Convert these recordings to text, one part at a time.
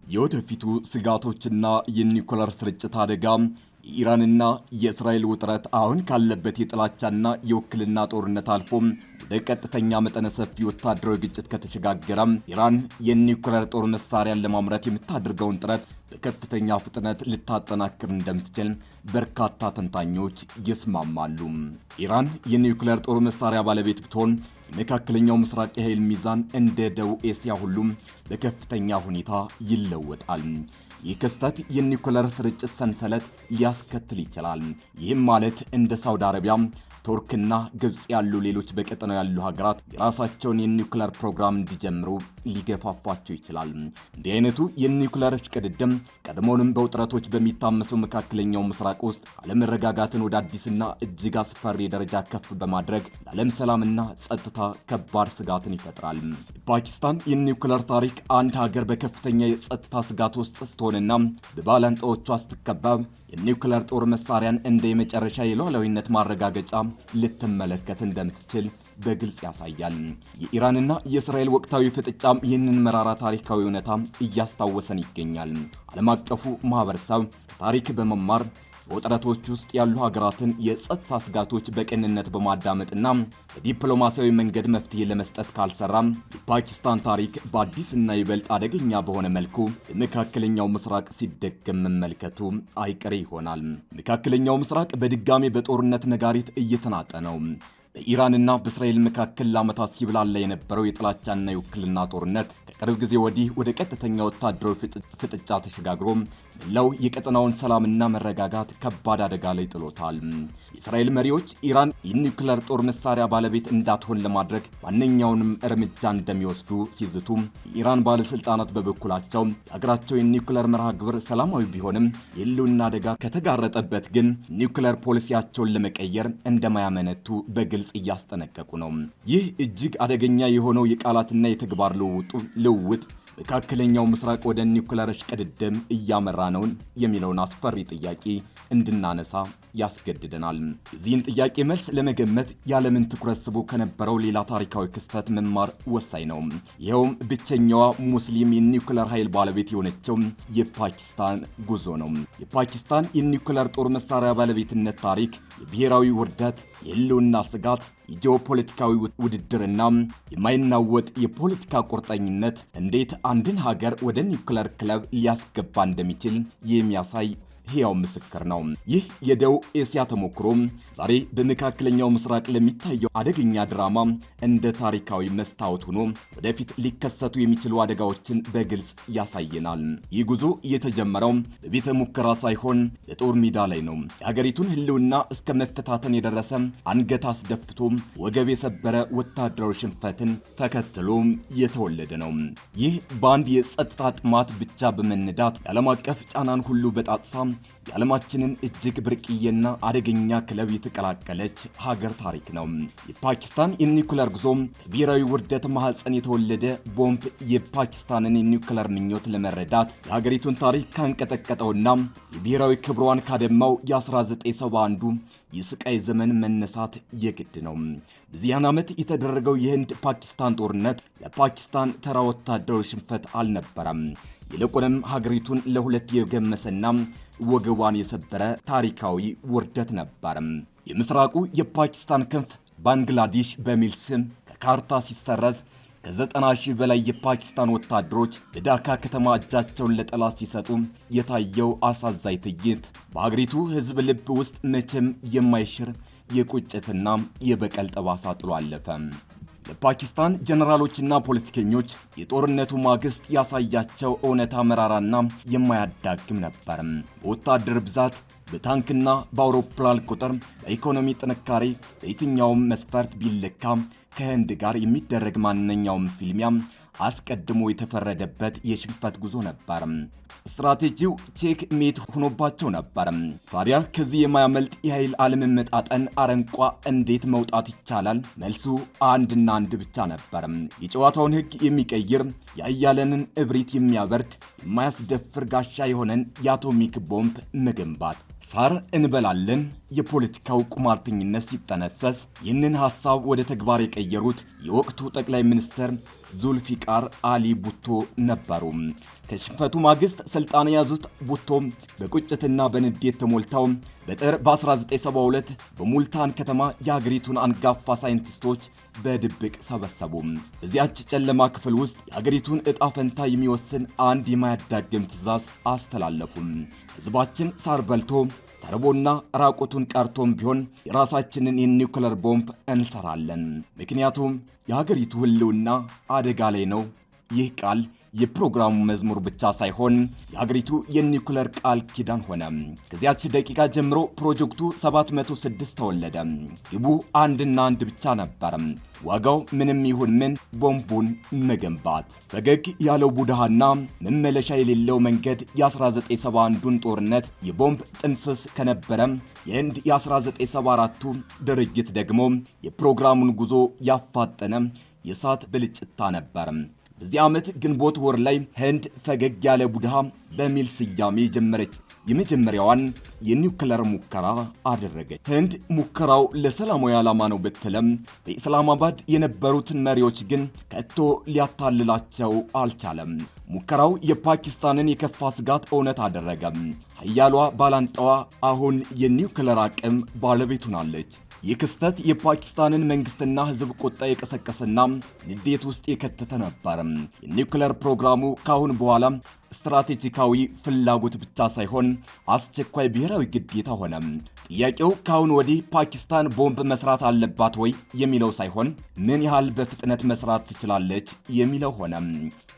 የወደፊቱ ስጋቶችና የኒውክሌር ስርጭት አደጋ የኢራንና የእስራኤል ውጥረት አሁን ካለበት የጥላቻና የውክልና ጦርነት አልፎ ወደ ቀጥተኛ መጠነ ሰፊ ወታደራዊ ግጭት ከተሸጋገረ ኢራን የኒውክሌር ጦር መሳሪያን ለማምረት የምታደርገውን ጥረት በከፍተኛ ፍጥነት ልታጠናክር እንደምትችል በርካታ ተንታኞች ይስማማሉ። ኢራን የኒውክሌር ጦር መሳሪያ ባለቤት ብትሆን የመካከለኛው ምስራቅ የኃይል ሚዛን እንደ ደቡብ ኤስያ ሁሉም በከፍተኛ ሁኔታ ይለወጣል። ይህ ክስተት የኒውክሌር ስርጭት ሰንሰለት ሊያስከትል ይችላል። ይህም ማለት እንደ ሳውዲ አረቢያ፣ ቱርክና ግብጽ ያሉ ሌሎች በቀጠናው ያሉ ሀገራት የራሳቸውን የኒውክሌር ፕሮግራም እንዲጀምሩ ሊገፋፋቸው ይችላል። እንዲህ አይነቱ የኒውክሌር እሽቅድድም ቀድሞውንም በውጥረቶች በሚታመሰው መካከለኛው ምስራቅ ውስጥ አለመረጋጋትን ወደ አዲስና እጅግ አስፈሪ ደረጃ ከፍ በማድረግ ለዓለም ሰላምና ጸጥታ ከባድ ስጋትን ይፈጥራል። የፓኪስታን የኒውክሌር ታሪክ አንድ ሀገር በከፍተኛ የጸጥታ ስጋት ውስጥ ስትሆንና በባላንጣዎቿ ስትከበብ የኒውክሌር ጦር መሳሪያን እንደ የመጨረሻ የሉዓላዊነት ማረጋገጫ ልትመለከት እንደምትችል በግልጽ ያሳያል። የኢራንና የእስራኤል ወቅታዊ ፍጥጫም ይህንን መራራ ታሪካዊ እውነታ እያስታወሰን ይገኛል። ዓለም አቀፉ ማህበረሰብ ታሪክ በመማር በውጥረቶች ውስጥ ያሉ ሀገራትን የጸጥታ ስጋቶች በቅንነት በማዳመጥና በዲፕሎማሲያዊ መንገድ መፍትሄ ለመስጠት ካልሰራም የፓኪስታን ታሪክ በአዲስና ይበልጥ አደገኛ በሆነ መልኩ በመካከለኛው ምስራቅ ሲደገም መመልከቱ አይቀሬ ይሆናል። መካከለኛው ምስራቅ በድጋሚ በጦርነት ነጋሪት እየተናጠ ነው። በኢራንና በእስራኤል መካከል ለዓመታት ሲብላላ የነበረው የጥላቻና የውክልና ጦርነት ከቅርብ ጊዜ ወዲህ ወደ ቀጥተኛ ወታደራዊ ፍጥጫ ተሸጋግሮ መላው የቀጠናውን ሰላምና መረጋጋት ከባድ አደጋ ላይ ጥሎታል። የእስራኤል መሪዎች ኢራን የኒውክሌር ጦር መሳሪያ ባለቤት እንዳትሆን ለማድረግ ማንኛውንም እርምጃ እንደሚወስዱ ሲዝቱ፣ የኢራን ባለስልጣናት በበኩላቸው የሀገራቸው የኒውክሌር መርሃ ግብር ሰላማዊ ቢሆንም የህልውና አደጋ ከተጋረጠበት ግን ኒውክሌር ፖሊሲያቸውን ለመቀየር እንደማያመነቱ በግልጽ እያስጠነቀቁ ነው። ይህ እጅግ አደገኛ የሆነው የቃላትና የተግባር ልውውጥ መካከለኛው ምስራቅ ወደ ኒውክሌር እሽቅድድም እያመራ ነው የሚለውን አስፈሪ ጥያቄ እንድናነሳ ያስገድደናል። የዚህን ጥያቄ መልስ ለመገመት የዓለምን ትኩረት ስቦ ከነበረው ሌላ ታሪካዊ ክስተት መማር ወሳኝ ነው። ይኸውም ብቸኛዋ ሙስሊም የኒውክሌር ኃይል ባለቤት የሆነችው የፓኪስታን ጉዞ ነው። የፓኪስታን የኒውክሌር ጦር መሳሪያ ባለቤትነት ታሪክ የብሔራዊ ውርደት፣ የህልውና ስጋት፣ የጂኦፖለቲካዊ ውድድርና የማይናወጥ የፖለቲካ ቁርጠኝነት እንዴት አንድን ሀገር ወደ ኒውክሌር ክለብ ሊያስገባ እንደሚችል የሚያሳይ ሕያው ምስክር ነው። ይህ የደቡብ ኤስያ ተሞክሮ ዛሬ በመካከለኛው ምስራቅ ለሚታየው አደገኛ ድራማ እንደ ታሪካዊ መስታወት ሆኖ ወደፊት ሊከሰቱ የሚችሉ አደጋዎችን በግልጽ ያሳየናል። ይህ ጉዞ የተጀመረው በቤተ ሙከራ ሳይሆን በጦር ሜዳ ላይ ነው። የሀገሪቱን ህልውና እስከ መፈታተን የደረሰ አንገት አስደፍቶ ወገብ የሰበረ ወታደራዊ ሽንፈትን ተከትሎ የተወለደ ነው። ይህ በአንድ የጸጥታ ጥማት ብቻ በመነዳት የዓለም አቀፍ ጫናን ሁሉ በጣጥሳ የዓለማችንን እጅግ ብርቅዬና አደገኛ ክለብ የተቀላቀለች ሀገር ታሪክ ነው። የፓኪስታን የኒውክሌር ጉዞ ከብሔራዊ ውርደት ማህፀን የተወለደ ቦምብ የፓኪስታንን የኒውክሌር ምኞት ለመረዳት የሀገሪቱን ታሪክ ካንቀጠቀጠውና የብሔራዊ ክብሯን ካደማው የ1971 የስቃይ ዘመን መነሳት የግድ ነው። በዚያን ዓመት የተደረገው የህንድ ፓኪስታን ጦርነት ለፓኪስታን ተራ ወታደራዊ ሽንፈት አልነበረም። ይልቁንም ሀገሪቱን ለሁለት የገመሰና ወገቧን የሰበረ ታሪካዊ ውርደት ነበር። የምስራቁ የፓኪስታን ክንፍ ባንግላዴሽ በሚል ስም ከካርታ ሲሰረዝ ከ90 ሺህ በላይ የፓኪስታን ወታደሮች በዳካ ከተማ እጃቸውን ለጠላት ሲሰጡ የታየው አሳዛኝ ትዕይንት በሀገሪቱ ህዝብ ልብ ውስጥ መቼም የማይሽር የቁጭትና የበቀል ጠባሳ ጥሎ አለፈ። የፓኪስታን ጀነራሎችና ፖለቲከኞች የጦርነቱ ማግስት ያሳያቸው እውነታ መራራና የማያዳግም ነበር። በወታደር ብዛት፣ በታንክና በአውሮፕላን ቁጥር፣ በኢኮኖሚ ጥንካሬ በየትኛውም መስፈርት ቢለካ ከህንድ ጋር የሚደረግ ማንኛውም ፊልሚያ አስቀድሞ የተፈረደበት የሽንፈት ጉዞ ነበር። ስትራቴጂው ቼክ ሜት ሆኖባቸው ነበር። ታዲያ ከዚህ የማያመልጥ የኃይል አለመመጣጠን አረንቋ እንዴት መውጣት ይቻላል? መልሱ አንድና አንድ ብቻ ነበር። የጨዋታውን ህግ የሚቀይር ያያለንን እብሪት የሚያበርድ የማያስደፍር ጋሻ የሆነን የአቶሚክ ቦምብ መገንባት። ሳር እንበላለን የፖለቲካው ቁማርተኝነት ሲጠነሰስ ይህንን ሐሳብ ወደ ተግባር የቀየሩት የወቅቱ ጠቅላይ ሚኒስትር ዙልፊቃር አሊ ቡቶ ነበሩ። ከሽንፈቱ ማግስት ስልጣን የያዙት ቡቶ በቁጭትና በንዴት ተሞልተው በጥር በ1972 በሙልታን ከተማ የሀገሪቱን አንጋፋ ሳይንቲስቶች በድብቅ ሰበሰቡ። እዚያች ጨለማ ክፍል ውስጥ የሀገሪቱን ዕጣ ፈንታ የሚወስን አንድ የማያዳግም ትዕዛዝ አስተላለፉ። ሕዝባችን ሳር በልቶ ተርቦና ራቁቱን ቀርቶም ቢሆን የራሳችንን የኒውክለር ቦምብ እንሰራለን። ምክንያቱም የሀገሪቱ ሕልውና አደጋ ላይ ነው። ይህ ቃል የፕሮግራሙ መዝሙር ብቻ ሳይሆን የሀገሪቱ የኒውክለር ቃል ኪዳን ሆነ። ከዚያች ደቂቃ ጀምሮ ፕሮጀክቱ 706 ተወለደ። ግቡ አንድና አንድ ብቻ ነበር። ዋጋው ምንም ይሁን ምን ቦምቡን መገንባት። ፈገግ ያለው ቡድሃና መመለሻ የሌለው መንገድ የ1971ን ጦርነት የቦምብ ጥንስስ ከነበረ የህንድ የ1974ቱ ድርጅት ደግሞ የፕሮግራሙን ጉዞ ያፋጠነ የእሳት ብልጭታ ነበር። በዚህ ዓመት ግንቦት ወር ላይ ህንድ ፈገግ ያለ ቡድሃ በሚል ስያሜ ጀመረች የመጀመሪያዋን የኒውክለር ሙከራ አደረገች። ህንድ ሙከራው ለሰላማዊ ዓላማ ነው ብትለም በኢስላማባድ የነበሩትን መሪዎች ግን ከቶ ሊያታልላቸው አልቻለም። ሙከራው የፓኪስታንን የከፋ ስጋት እውነት አደረገ። ኃያሏ ባላንጣዋ አሁን የኒውክለር አቅም ባለቤት ሆናለች። ይህ ክስተት የፓኪስታንን መንግስትና ህዝብ ቁጣ የቀሰቀሰና ንዴት ውስጥ የከተተ ነበር። የኒውክለር ፕሮግራሙ ካሁን በኋላ ስትራቴጂካዊ ፍላጎት ብቻ ሳይሆን አስቸኳይ ብሔራዊ ግዴታ ሆነ። ጥያቄው ካሁን ወዲህ ፓኪስታን ቦምብ መስራት አለባት ወይ የሚለው ሳይሆን ምን ያህል በፍጥነት መስራት ትችላለች የሚለው ሆነ።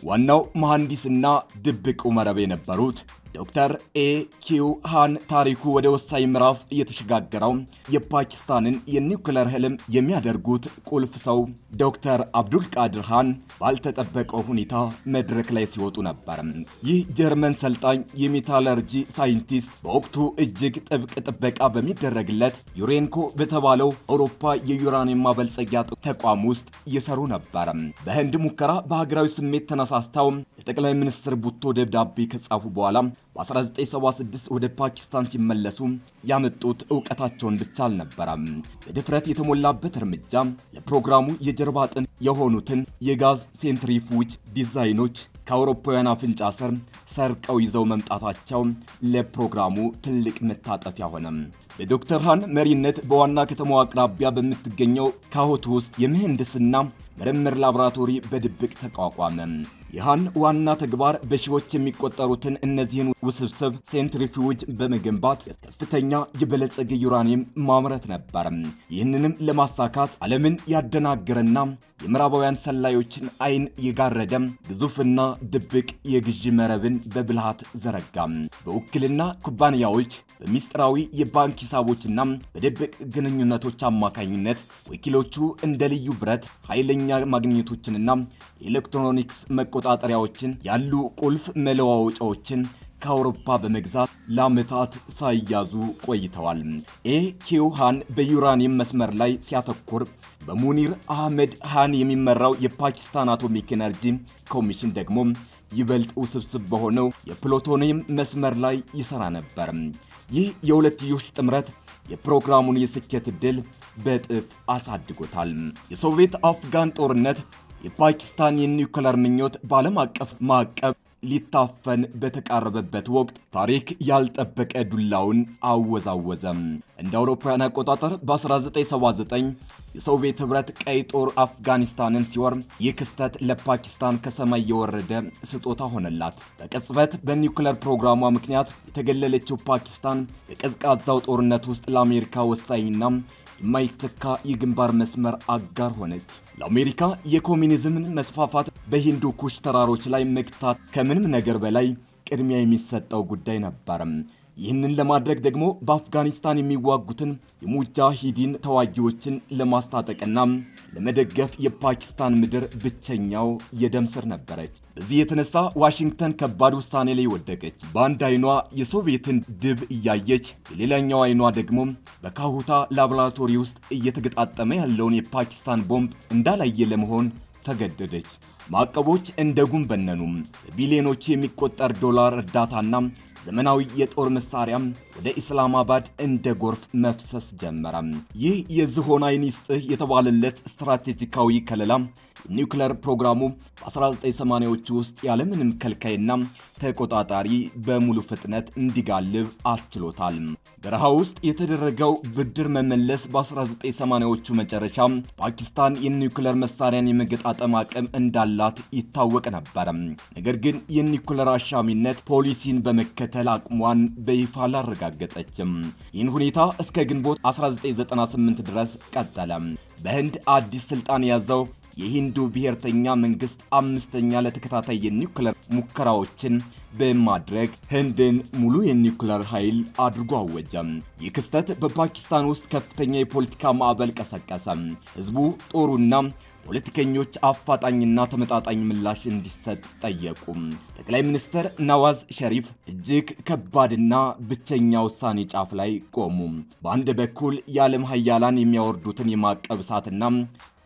ዋናው መሐንዲስና ድብቁ መረብ የነበሩት ዶክተር ኤ.ኪው ሃን ታሪኩ ወደ ወሳኝ ምዕራፍ እየተሸጋገረው የፓኪስታንን የኒውክለር ህልም የሚያደርጉት ቁልፍ ሰው ዶክተር አብዱል ቃድር ሃን ባልተጠበቀው ሁኔታ መድረክ ላይ ሲወጡ ነበር። ይህ ጀርመን ሰልጣኝ የሜታለርጂ ሳይንቲስት በወቅቱ እጅግ ጥብቅ ጥበቃ በሚደረግለት ዩሬንኮ በተባለው አውሮፓ የዩራኒየም ማበልጸጊያ ተቋም ውስጥ እየሰሩ ነበር። በህንድ ሙከራ በሀገራዊ ስሜት ተነሳስተው ለጠቅላይ ሚኒስትር ቡቶ ደብዳቤ ከጻፉ በኋላ በ1976 ወደ ፓኪስታን ሲመለሱ ያመጡት ዕውቀታቸውን ብቻ አልነበረም። በድፍረት የተሞላበት እርምጃ ለፕሮግራሙ የጀርባ አጥንት የሆኑትን የጋዝ ሴንትሪፉጅ ዲዛይኖች ከአውሮፓውያን አፍንጫ ስር ሰርቀው ይዘው መምጣታቸው ለፕሮግራሙ ትልቅ መታጠፊያ ሆነ። በዶክተር ሃን መሪነት በዋና ከተማው አቅራቢያ በምትገኘው ካሆት ውስጥ የምህንድስና ምርምር ላቦራቶሪ በድብቅ ተቋቋመ። ይህን ዋና ተግባር በሺዎች የሚቆጠሩትን እነዚህን ውስብስብ ሴንትሪፊውጅ በመገንባት ከፍተኛ የበለጸገ ዩራኒየም ማምረት ነበር። ይህንንም ለማሳካት ዓለምን ያደናገረና የምዕራባውያን ሰላዮችን አይን የጋረደ ግዙፍና ድብቅ የግዢ መረብን በብልሃት ዘረጋ። በውክልና ኩባንያዎች በሚስጥራዊ የባንክ ሂሳቦችና በድብቅ ግንኙነቶች አማካኝነት ወኪሎቹ እንደ ልዩ ብረት፣ ኃይለኛ ማግኔቶችንና የኤሌክትሮኒክስ መቆጣጠሪያዎችን ያሉ ቁልፍ መለዋወጫዎችን ከአውሮፓ በመግዛት ለዓመታት ሳይያዙ ቆይተዋል። ኤ.ኪው ሃን በዩራኒየም መስመር ላይ ሲያተኩር በሙኒር አህመድ ሃን የሚመራው የፓኪስታን አቶሚክ ኤነርጂ ኮሚሽን ደግሞ ይበልጥ ውስብስብ በሆነው የፕሉቶኒየም መስመር ላይ ይሰራ ነበር። ይህ የሁለትዮሽ ጥምረት የፕሮግራሙን የስኬት ዕድል በእጥፍ አሳድጎታል። የሶቪየት አፍጋን ጦርነት የፓኪስታን የኒውክለር ምኞት በዓለም አቀፍ ማዕቀብ ሊታፈን በተቃረበበት ወቅት ታሪክ ያልጠበቀ ዱላውን አወዛወዘም። እንደ አውሮፓውያን አቆጣጠር በ1979 የሶቪየት ህብረት ቀይ ጦር አፍጋኒስታንን ሲወር ይህ ክስተት ለፓኪስታን ከሰማይ የወረደ ስጦታ ሆነላት። በቅጽበት በኒውክለር ፕሮግራሟ ምክንያት የተገለለችው ፓኪስታን በቀዝቃዛው ጦርነት ውስጥ ለአሜሪካ ወሳኝና የማይተካ የግንባር መስመር አጋር ሆነች። ለአሜሪካ የኮሚኒዝምን መስፋፋት በሂንዱ ኩሽ ተራሮች ላይ መግታት ከምንም ነገር በላይ ቅድሚያ የሚሰጠው ጉዳይ ነበር። ይህንን ለማድረግ ደግሞ በአፍጋኒስታን የሚዋጉትን የሙጃሂዲን ተዋጊዎችን ለማስታጠቅና ለመደገፍ የፓኪስታን ምድር ብቸኛው የደም ስር ነበረች። በዚህ የተነሳ ዋሽንግተን ከባድ ውሳኔ ላይ ወደቀች። በአንድ አይኗ የሶቪየትን ድብ እያየች፣ የሌላኛው አይኗ ደግሞ በካሁታ ላቦራቶሪ ውስጥ እየተገጣጠመ ያለውን የፓኪስታን ቦምብ እንዳላየ ለመሆን ተገደደች። ማዕቀቦች እንደ ጉም በነኑ። በቢሊዮኖች የሚቆጠር ዶላር እርዳታና ዘመናዊ የጦር መሳሪያ ወደ ኢስላማባድ እንደ ጎርፍ መፍሰስ ጀመረ። ይህ የዝሆን አይን ይስጥህ የተባለለት ስትራቴጂካዊ ከለላ የኒውክሌር ፕሮግራሙ በ1980ዎቹ ውስጥ ያለምንም ከልካይና ተቆጣጣሪ በሙሉ ፍጥነት እንዲጋልብ አስችሎታል። በረሃ ውስጥ የተደረገው ብድር መመለስ በ1980ዎቹ መጨረሻ ፓኪስታን የኒውክሌር መሳሪያን የመገጣጠም አቅም እንዳላት ይታወቅ ነበር። ነገር ግን የኒውክሌር አሻሚነት ፖሊሲን በመከተል አቅሟን በይፋ አላረጋገጠችም። ይህን ሁኔታ እስከ ግንቦት 1998 ድረስ ቀጠለ። በህንድ አዲስ ስልጣን የያዘው የሂንዱ ብሔርተኛ መንግስት አምስተኛ ለተከታታይ የኒውክሌር ሙከራዎችን በማድረግ ህንድን ሙሉ የኒውክሌር ኃይል አድርጎ አወጀ። ይህ ክስተት በፓኪስታን ውስጥ ከፍተኛ የፖለቲካ ማዕበል ቀሰቀሰ። ህዝቡ ጦሩና ፖለቲከኞች አፋጣኝና ተመጣጣኝ ምላሽ እንዲሰጥ ጠየቁ። ጠቅላይ ሚኒስትር ነዋዝ ሸሪፍ እጅግ ከባድና ብቸኛ ውሳኔ ጫፍ ላይ ቆሙ። በአንድ በኩል የዓለም ሀያላን የሚያወርዱትን የማዕቀብ እሳትና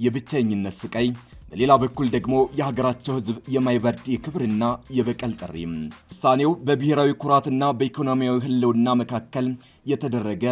የብቸኝነት ስቃይ፣ በሌላ በኩል ደግሞ የሀገራቸው ህዝብ የማይበርድ የክብርና የበቀል ጥሪ። ውሳኔው በብሔራዊ ኩራትና በኢኮኖሚያዊ ህልውና መካከል የተደረገ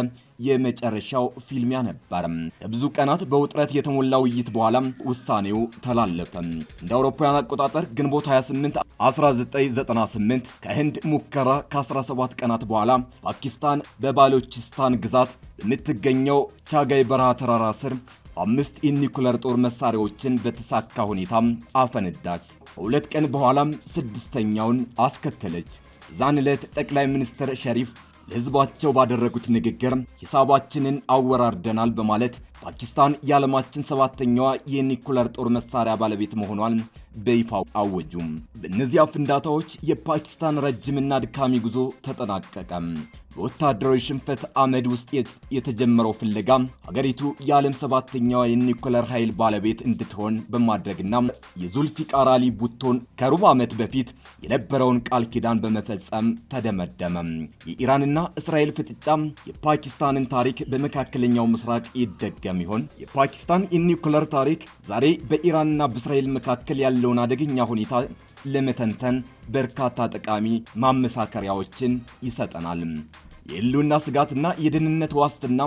የመጨረሻው ፊልሚያ ነበር። ከብዙ ቀናት በውጥረት የተሞላ ውይይት በኋላ ውሳኔው ተላለፈ። እንደ አውሮፓውያን አቆጣጠር ግንቦት 28 1998 ከህንድ ሙከራ ከ17 ቀናት በኋላ ፓኪስታን በባሎቺስታን ግዛት በምትገኘው ቻጋይ በረሃ ተራራ ስር 5 የኒውክሌር ጦር መሳሪያዎችን በተሳካ ሁኔታ አፈነዳች። ከሁለት ቀን በኋላም ስድስተኛውን አስከተለች። ዛን ዕለት ጠቅላይ ሚኒስትር ሸሪፍ ለህዝባቸው ባደረጉት ንግግር ሂሳባችንን አወራርደናል በማለት ፓኪስታን የዓለማችን 7ኛዋ የኒውክሌር ጦር መሳሪያ ባለቤት መሆኗን በይፋ አወጁ። በእነዚያ ፍንዳታዎች የፓኪስታን ረጅምና ድካሚ ጉዞ ተጠናቀቀ። በወታደራዊ ሽንፈት አመድ ውስጥ የተጀመረው ፍለጋ ሀገሪቱ የዓለም 7ኛዋ የኒውክሌር ኃይል ባለቤት እንድትሆን በማድረግና የዙልፊቃር አሊ ቡቶን ከሩብ ዓመት በፊት የነበረውን ቃል ኪዳን በመፈጸም ተደመደመ። የኢራንና እስራኤል ፍጥጫ የፓኪስታንን ታሪክ በመካከለኛው ምስራቅ ይደገም ይሆን? የፓኪስታን የኒውክሌር ታሪክ ዛሬ በኢራንና በእስራኤል መካከል ያለውን አደገኛ ሁኔታ ለመተንተን በርካታ ጠቃሚ ማመሳከሪያዎችን ይሰጠናል። የህልውና ስጋትና የደህንነት ዋስትና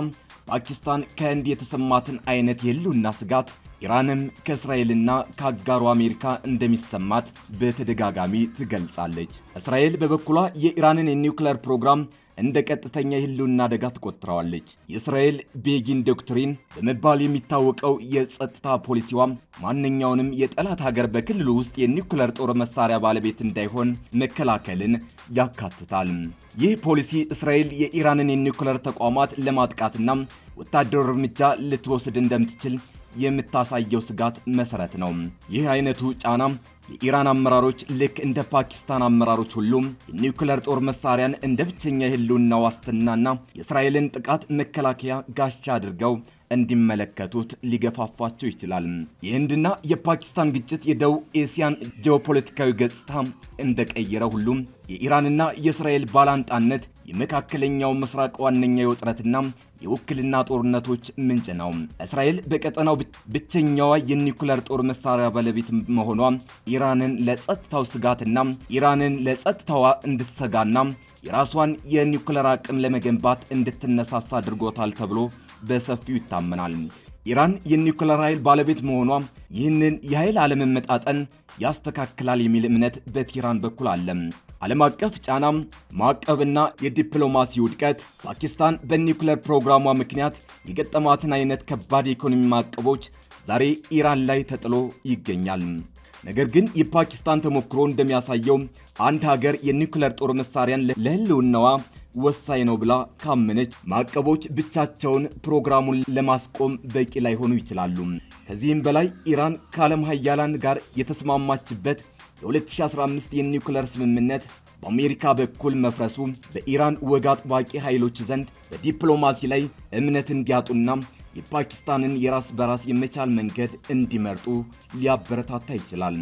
ፓኪስታን ከህንድ የተሰማትን አይነት የህልውና ስጋት ኢራንም ከእስራኤልና ከአጋሩ አሜሪካ እንደሚሰማት በተደጋጋሚ ትገልጻለች። እስራኤል በበኩሏ የኢራንን የኒውክሌር ፕሮግራም እንደ ቀጥተኛ የህልውና አደጋ ትቆጥረዋለች። የእስራኤል ቤጊን ዶክትሪን በመባል የሚታወቀው የጸጥታ ፖሊሲዋ ማንኛውንም የጠላት ሀገር በክልሉ ውስጥ የኒውክሌር ጦር መሳሪያ ባለቤት እንዳይሆን መከላከልን ያካትታል። ይህ ፖሊሲ እስራኤል የኢራንን የኒውክሌር ተቋማት ለማጥቃትና ወታደራዊ እርምጃ ልትወስድ እንደምትችል የምታሳየው ስጋት መሰረት ነው። ይህ አይነቱ ጫና የኢራን አመራሮች ልክ እንደ ፓኪስታን አመራሮች ሁሉ የኒውክሌር ጦር መሳሪያን እንደ ብቸኛ የህልውና ዋስትናና የእስራኤልን ጥቃት መከላከያ ጋሻ አድርገው እንዲመለከቱት ሊገፋፋቸው ይችላል። የህንድና የፓኪስታን ግጭት የደቡብ ኤስያን ጂኦፖለቲካዊ ገጽታ እንደቀየረ ሁሉ የኢራንና የእስራኤል ባላንጣነት የመካከለኛው ምስራቅ ዋነኛ የውጥረትና የውክልና ጦርነቶች ምንጭ ነው። እስራኤል በቀጠናው ብቸኛዋ የኒውክሌር ጦር መሳሪያ ባለቤት መሆኗ ኢራንን ለጸጥታው ስጋትና ኢራንን ለጸጥታዋ እንድትሰጋና የራሷን የኒውክሌር አቅም ለመገንባት እንድትነሳሳ አድርጎታል ተብሎ በሰፊው ይታመናል። ኢራን የኒውክሌር ኃይል ባለቤት መሆኗ ይህንን የኃይል አለመመጣጠን ያስተካክላል የሚል እምነት በቴህራን በኩል አለ። ዓለም አቀፍ ጫና፣ ማዕቀብና የዲፕሎማሲ ውድቀት ፓኪስታን በኒውክሌር ፕሮግራሟ ምክንያት የገጠማትን አይነት ከባድ የኢኮኖሚ ማዕቀቦች ዛሬ ኢራን ላይ ተጥሎ ይገኛል። ነገር ግን የፓኪስታን ተሞክሮ እንደሚያሳየው አንድ ሀገር የኒውክሌር ጦር መሳሪያን ለህልውናዋ ወሳኝ ነው ብላ ካመነች ማዕቀቦች ብቻቸውን ፕሮግራሙን ለማስቆም በቂ ላይሆኑ ይችላሉ። ከዚህም በላይ ኢራን ከዓለም ሀያላን ጋር የተስማማችበት የ2015 የኒውክሌር ስምምነት በአሜሪካ በኩል መፍረሱ በኢራን ወግ አጥባቂ ኃይሎች ዘንድ በዲፕሎማሲ ላይ እምነት እንዲያጡና የፓኪስታንን የራስ በራስ የመቻል መንገድ እንዲመርጡ ሊያበረታታ ይችላል።